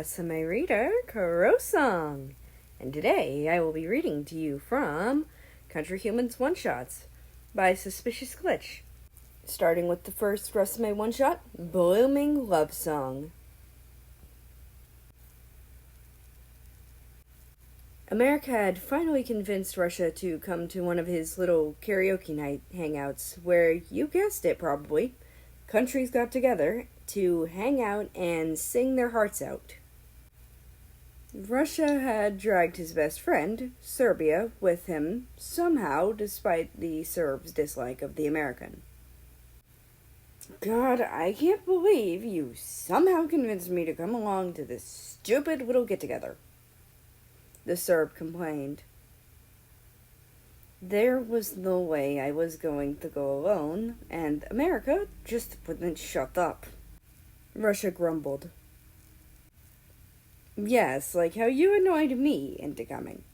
Rusame reader, Rusame, and today I will be reading to you from CountryHumans OneShots by Suspicious Glitch, starting with the first Rusame one-shot, Blooming Love Song. America had finally convinced Russia to come to one of his little karaoke night hangouts, where, you guessed it probably, countries got together to hang out and sing their hearts out. Russia had dragged his best friend, Serbia, with him, somehow, despite the Serbs' dislike of the American. God, I can't believe you somehow convinced me to come along to this stupid little get-together, the Serb complained. There was no way I was going to go alone, and America just wouldn't shut up. Russia grumbled. Yes, like how you annoyed me into coming.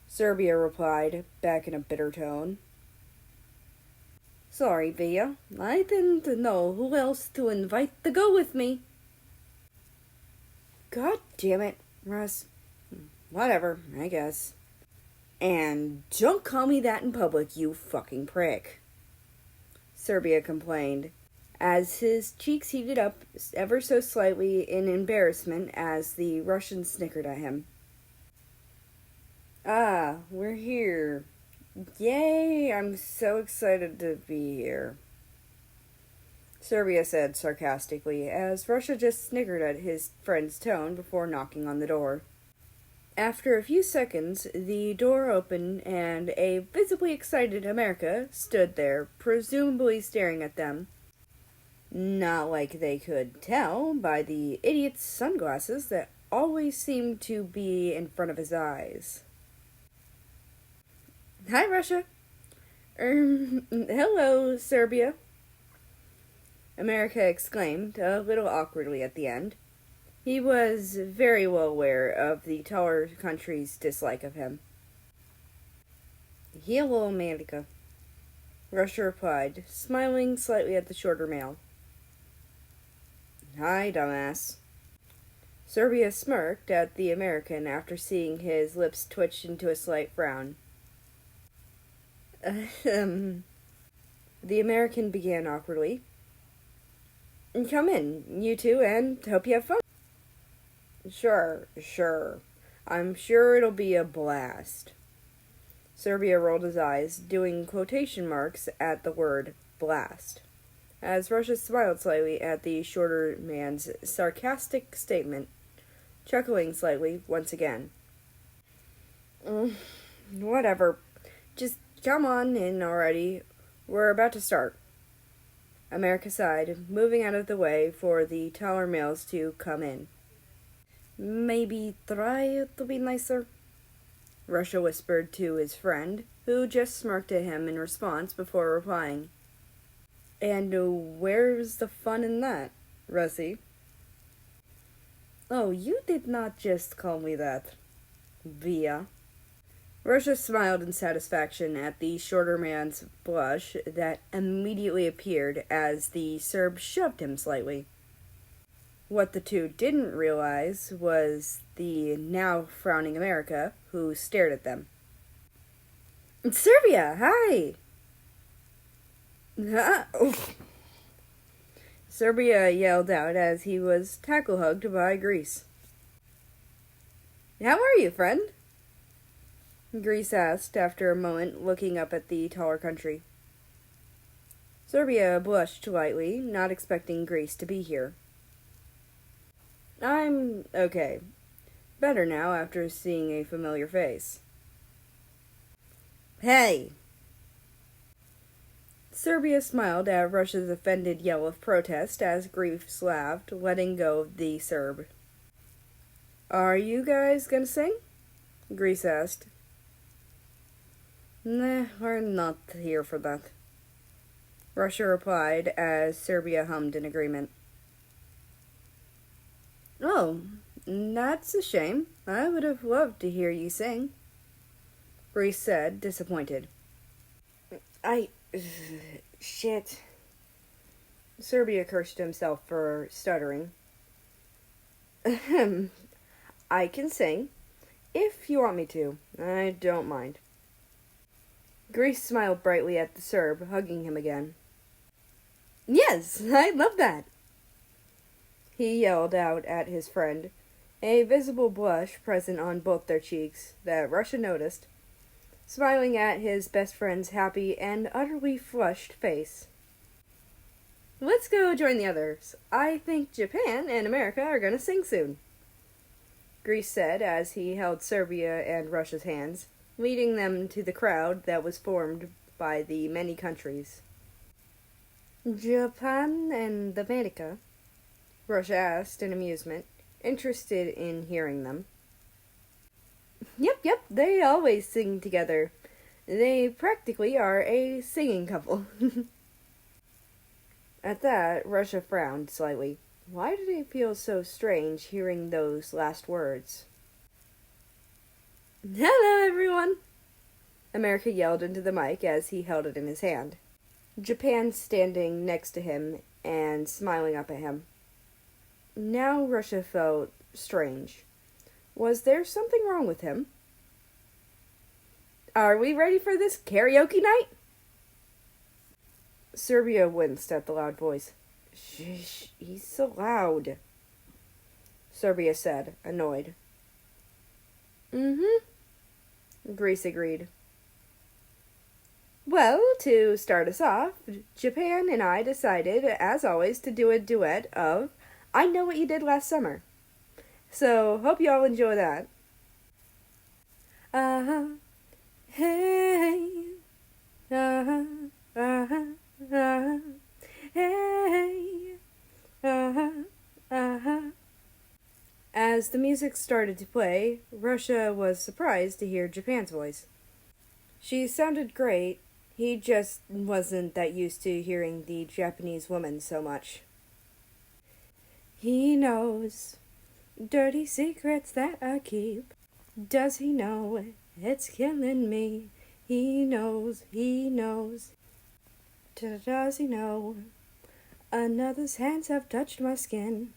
Serbia replied, back in a bitter tone. Sorry, Via. I didn't know who else to invite to go with me. God damn it, Russ. Whatever, I guess. And don't call me that in public, you fucking prick. Serbia complained, as his cheeks heated up ever so slightly in embarrassment as the Russian snickered at him. Ah, we're here. Yay, I'm so excited to be here. Serbia said sarcastically, as Russia just snickered at his friend's tone before knocking on the door. After a few seconds, the door opened and a visibly excited America stood there, presumably staring at them. Not like they could tell by the idiot's sunglasses that always seemed to be in front of his eyes. Hi, Russia. Hello, Serbia. America exclaimed, a little awkwardly at the end. He was very well aware of the taller country's dislike of him. Hello, America, Russia replied, smiling slightly at the shorter male. Hi, dumbass. Serbia smirked at the American after seeing his lips twitch into a slight frown. The American began awkwardly. Come in, you two, and hope you have fun. Sure. I'm sure it'll be a blast. Serbia rolled his eyes, doing quotation marks at the word blast, as Russia smiled slightly at the shorter man's sarcastic statement, chuckling slightly once again. Whatever. Just come on in already. We're about to start. America sighed, moving out of the way for the taller males to come in. Maybe try to be nicer, Russia whispered to his friend, who just smirked at him in response before replying. And where's the fun in that, Russie? Oh, you did not just call me that, Via. Russia smiled in satisfaction at the shorter man's blush that immediately appeared as the Serb shoved him slightly. What the two didn't realize was the now frowning America, who stared at them. Serbia, hi! Serbia yelled out as he was tackle-hugged by Greece. How are you, friend? Greece asked after a moment, looking up at the taller country. Serbia blushed lightly, not expecting Greece to be here. I'm okay. Better now after seeing a familiar face. Hey! Serbia smiled at Russia's offended yell of protest as Greece laughed, letting go of the Serb. Are you guys gonna sing? Greece asked. Nah, we're not here for that, Russia replied as Serbia hummed in agreement. Oh, that's a shame. I would have loved to hear you sing, Greece said, disappointed. Shit. Serbia cursed himself for stuttering. Ahem. I can sing, if you want me to. I don't mind. Grease smiled brightly at the Serb, hugging him again. Yes, I'd love that. He yelled out at his friend, a visible blush present on both their cheeks that Russia noticed, smiling at his best friend's happy and utterly flushed face. Let's go join the others. I think Japan and America are going to sing soon, Greece said as he held Serbia and Russia's hands, leading them to the crowd that was formed by the many countries. Japan and America? Russia asked in amusement, interested in hearing them. Yep, they always sing together. They practically are a singing couple. At that, Russia frowned slightly. Why did it feel so strange hearing those last words? Hello, everyone! America yelled into the mic as he held it in his hand. Japan standing next to him and smiling up at him. Now Russia felt strange. Was there something wrong with him? Are we ready for this karaoke night? Serbia winced at the loud voice. Shh, he's so loud, Serbia said, annoyed. Greece agreed. Well, to start us off, Japan and I decided, as always, to do a duet of I Know What You Did Last Summer. So, hope you all enjoy that. Hey, hey, As the music started to play, Russia was surprised to hear Japan's voice. She sounded great, he just wasn't that used to hearing the Japanese woman so much. He knows dirty secrets that I keep. Does he know it's killing me? He knows. Does he know another's hands have touched my skin?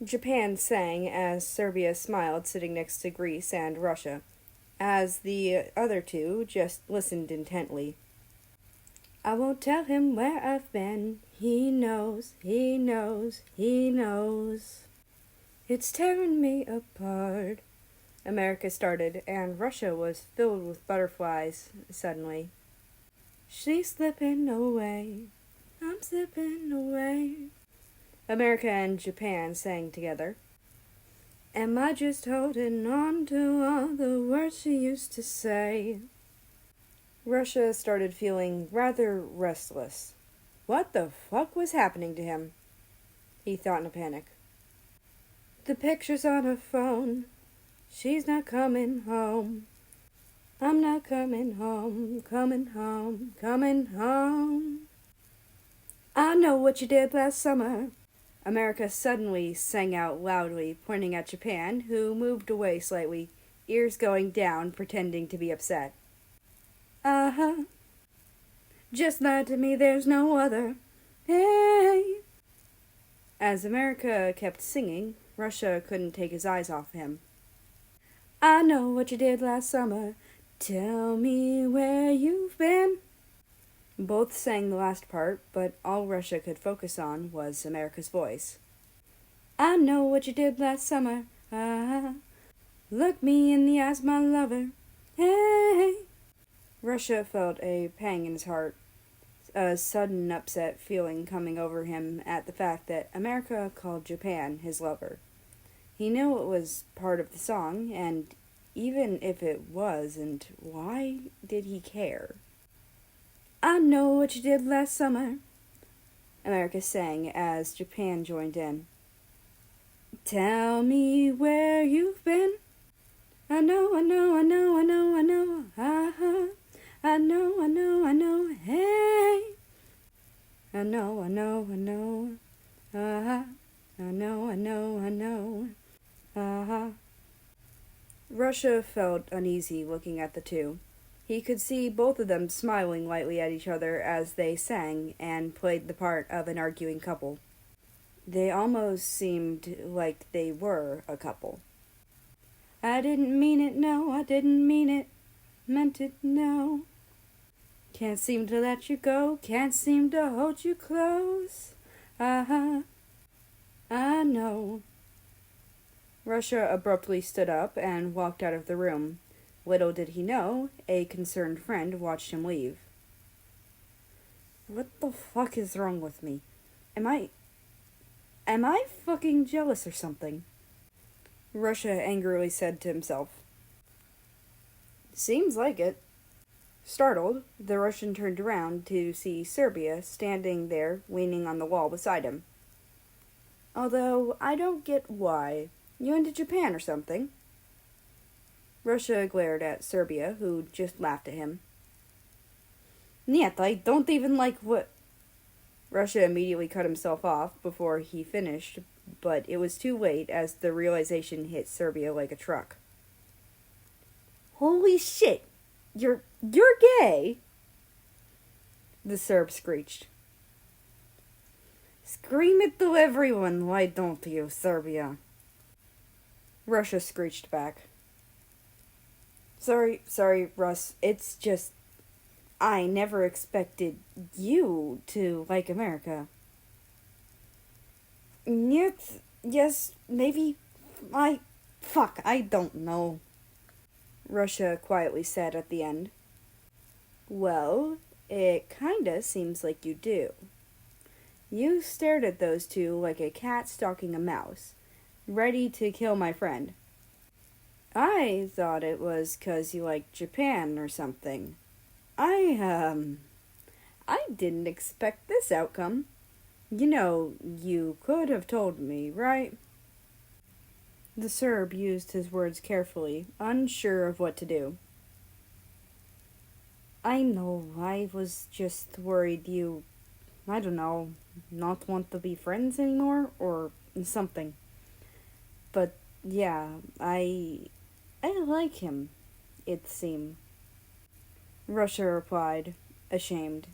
Japan sang as Serbia smiled, sitting next to Greece and Russia, as the other two just listened intently. I won't tell him where I've been. He knows. It's tearing me apart. America started, and Russia was filled with butterflies suddenly. She's slipping away. I'm slipping away. America and Japan sang together. Am I just holding on to all the words she used to say? Russia started feeling rather restless. What the fuck was happening to him? He thought in a panic. The picture's on her phone. She's not coming home. I'm not coming home. I know what you did last summer. America suddenly sang out loudly, pointing at Japan, who moved away slightly, ears going down, pretending to be upset. Just lie to me, there's no other. Hey. As America kept singing, Russia couldn't take his eyes off him. I know what you did last summer. Tell me where you've been. Both sang the last part, but all Russia could focus on was America's voice. I know what you did last summer. Look me in the eyes, my lover. Hey. Russia felt a pang in his heart, a sudden upset feeling coming over him at the fact that America called Japan his lover. He knew it was part of the song, and even if it wasn't, why did he care? I know what you did last summer, America sang as Japan joined in. Tell me where you've been. I know, hey. I know. Russia felt uneasy looking at the two. He could see both of them smiling lightly at each other as they sang and played the part of an arguing couple. They almost seemed like they were a couple. I didn't mean it, no, I didn't mean it. Meant it, no. Can't seem to let you go, can't seem to hold you close. Uh-huh, I know. Russia abruptly stood up and walked out of the room. Little did he know, a concerned friend watched him leave. What the fuck is wrong with me? Am I fucking jealous or something? Russia angrily said to himself. Seems like it. Startled, the Russian turned around to see Serbia standing there, leaning on the wall beside him. Although, I don't get why. You into Japan or something? Russia glared at Serbia, who just laughed at him. Niet, I don't even like what... Russia immediately cut himself off before he finished, but it was too late as the realization hit Serbia like a truck. Holy shit! You're gay! The Serb screeched. Scream it to everyone, why don't you, Serbia? Russia screeched back. Sorry, Russ. It's just... I never expected you to like America. Yes, maybe... Fuck, I don't know. Russia quietly said at the end. Well, it kinda seems like you do. You stared at those two like a cat stalking a mouse, ready to kill my friend. I thought it was 'cause you like Japan or something. I didn't expect this outcome. You know, you could have told me, right? The Serb used his words carefully, unsure of what to do. I know, I was just worried you, I don't know, not want to be friends anymore, or something. But, yeah, I like him, it seemed. Russia replied, ashamed.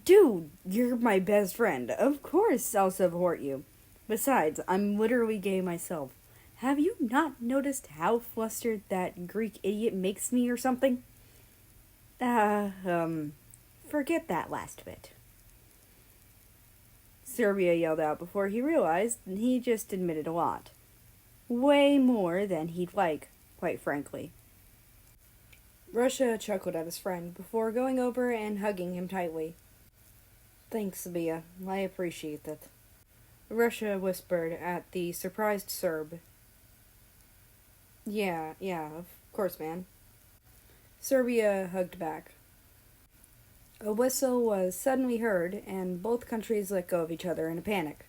Dude, you're my best friend. Of course I'll support you. Besides, I'm literally gay myself. Have you not noticed how flustered that Greek idiot makes me or something? Forget that last bit. Serbia yelled out before he realized he just admitted a lot. Way more than he'd like, quite frankly. Russia chuckled at his friend before going over and hugging him tightly. Thanks, Bia. I appreciate that. Russia whispered at the surprised Serb. Yeah, of course, man. Serbia hugged back. A whistle was suddenly heard, and both countries let go of each other in a panic,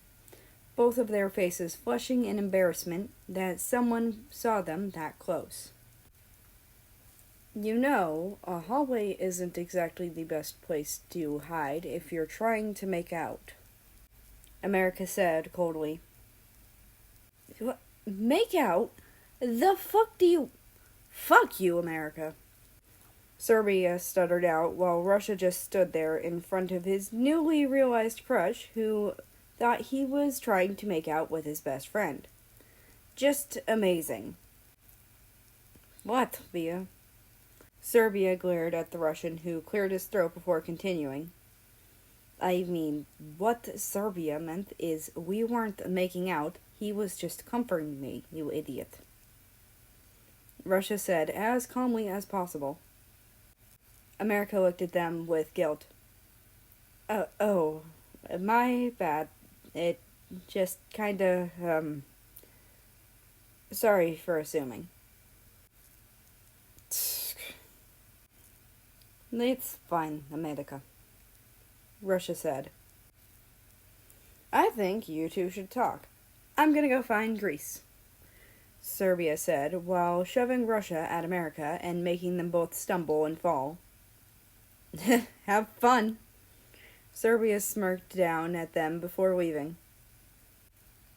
both of their faces flushing in embarrassment that someone saw them that close. You know, a hallway isn't exactly the best place to hide if you're trying to make out, America said coldly. What? Make out? The fuck do you... Fuck you, America. Serbia stuttered out while Russia just stood there in front of his newly realized crush who thought he was trying to make out with his best friend. Just amazing. What, Bia? Serbia glared at the Russian, who cleared his throat before continuing. I mean, what Serbia meant is we weren't making out, he was just comforting me, you idiot. Russia said as calmly as possible. America looked at them with guilt. Oh, my bad. It just kinda, sorry for assuming. It's fine, America, Russia said. I think you two should talk. I'm gonna go find Greece, Serbia said, while shoving Russia at America and making them both stumble and fall. Have fun. Serbia smirked down at them before leaving.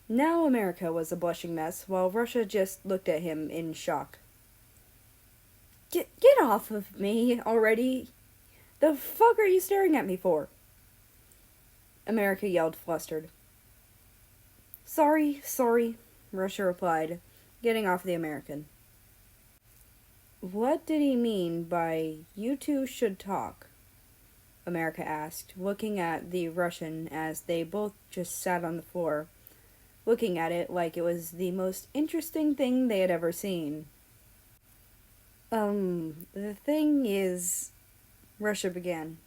Now America was a blushing mess, while Russia just looked at him in shock. Get off of me already. The fuck are you staring at me for? America yelled, flustered. Sorry, Russia replied, getting off the American. What did he mean by "you two should talk"? America asked, looking at the Russian as they both just sat on the floor, looking at it like it was the most interesting thing they had ever seen. The thing is, Russia began.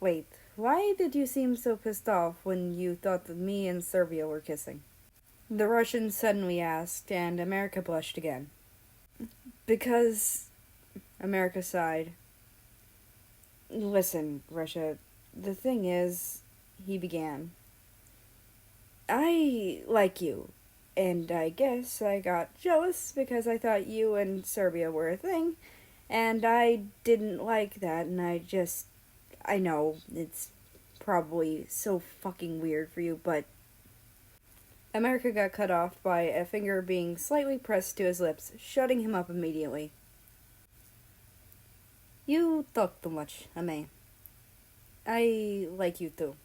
Wait, why did you seem so pissed off when you thought that me and Serbia were kissing? The Russian suddenly asked, and America blushed again. Because, America sighed. Listen, Russia, the thing is, he began. I like you, and I guess I got jealous because I thought you and Serbia were a thing, and I didn't like that, and I know, it's probably so fucking weird for you, but... America got cut off by a finger being slightly pressed to his lips, shutting him up immediately. You talk too much, Ame. I like you too.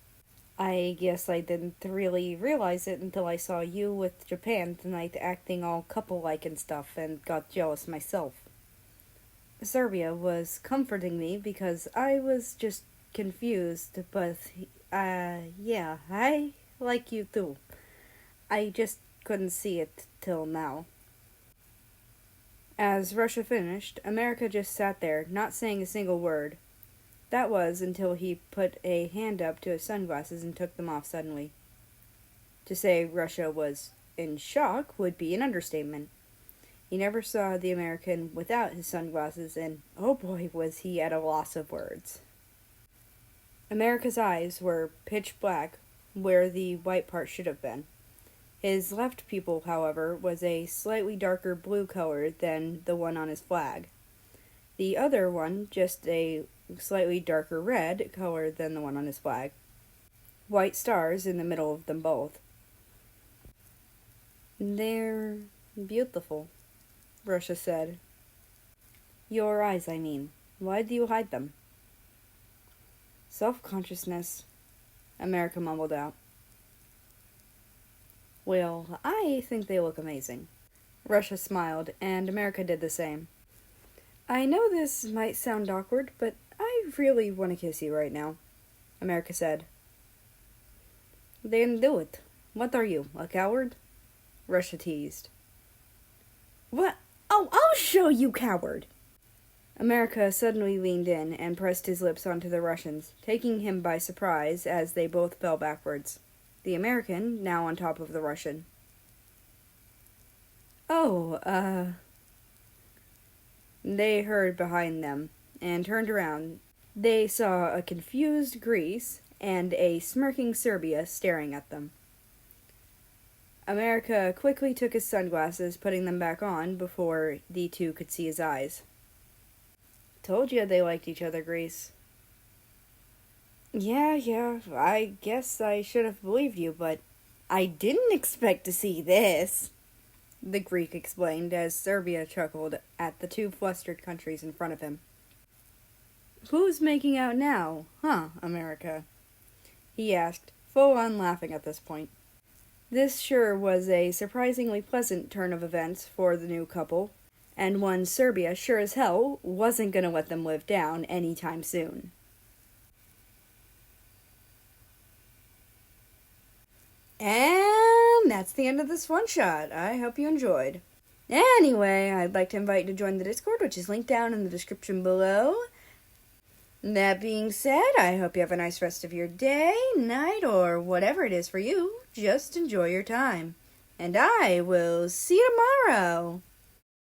I guess I didn't really realize it until I saw you with Japan tonight acting all couple-like and stuff and got jealous myself. Serbia was comforting me because I was just confused, but, yeah, I like you too. I just couldn't see it till now. As Russia finished, America just sat there, not saying a single word. That was until he put a hand up to his sunglasses and took them off suddenly. To say Russia was in shock would be an understatement. He never saw the American without his sunglasses, and oh boy was he at a loss of words. America's eyes were pitch black, where the white part should have been. His left pupil, however, was a slightly darker blue color than the one on his flag. The other one, just a slightly darker red color than the one on his flag. White stars in the middle of them both. They're beautiful, Russia said. Your eyes, I mean. Why do you hide them? Self-consciousness, America mumbled out. Well, I think they look amazing. Russia smiled, and America did the same. I know this might sound awkward, but I really want to kiss you right now, America said. Then do it. What are you, a coward? Russia teased. What? Oh, I'll show you, coward! America suddenly leaned in and pressed his lips onto the Russian's, taking him by surprise as they both fell backwards. The American, now on top of the Russian. Oh, They heard behind them, and turned around. They saw a confused Greece and a smirking Serbia staring at them. America quickly took his sunglasses, putting them back on before the two could see his eyes. Told you they liked each other, Greece. Yeah, I guess I should have believed you, but I didn't expect to see this, the Greek explained as Serbia chuckled at the two flustered countries in front of him. Who's making out now, huh, America? He asked, full on laughing at this point. This sure was a surprisingly pleasant turn of events for the new couple, and one Serbia sure as hell wasn't going to let them live down anytime soon. And that's the end of this one shot. I hope you enjoyed. Anyway, I'd like to invite you to join the Discord, which is linked down in the description below. That being said, I hope you have a nice rest of your day, night, or whatever it is for you. Just enjoy your time. And I will see you tomorrow.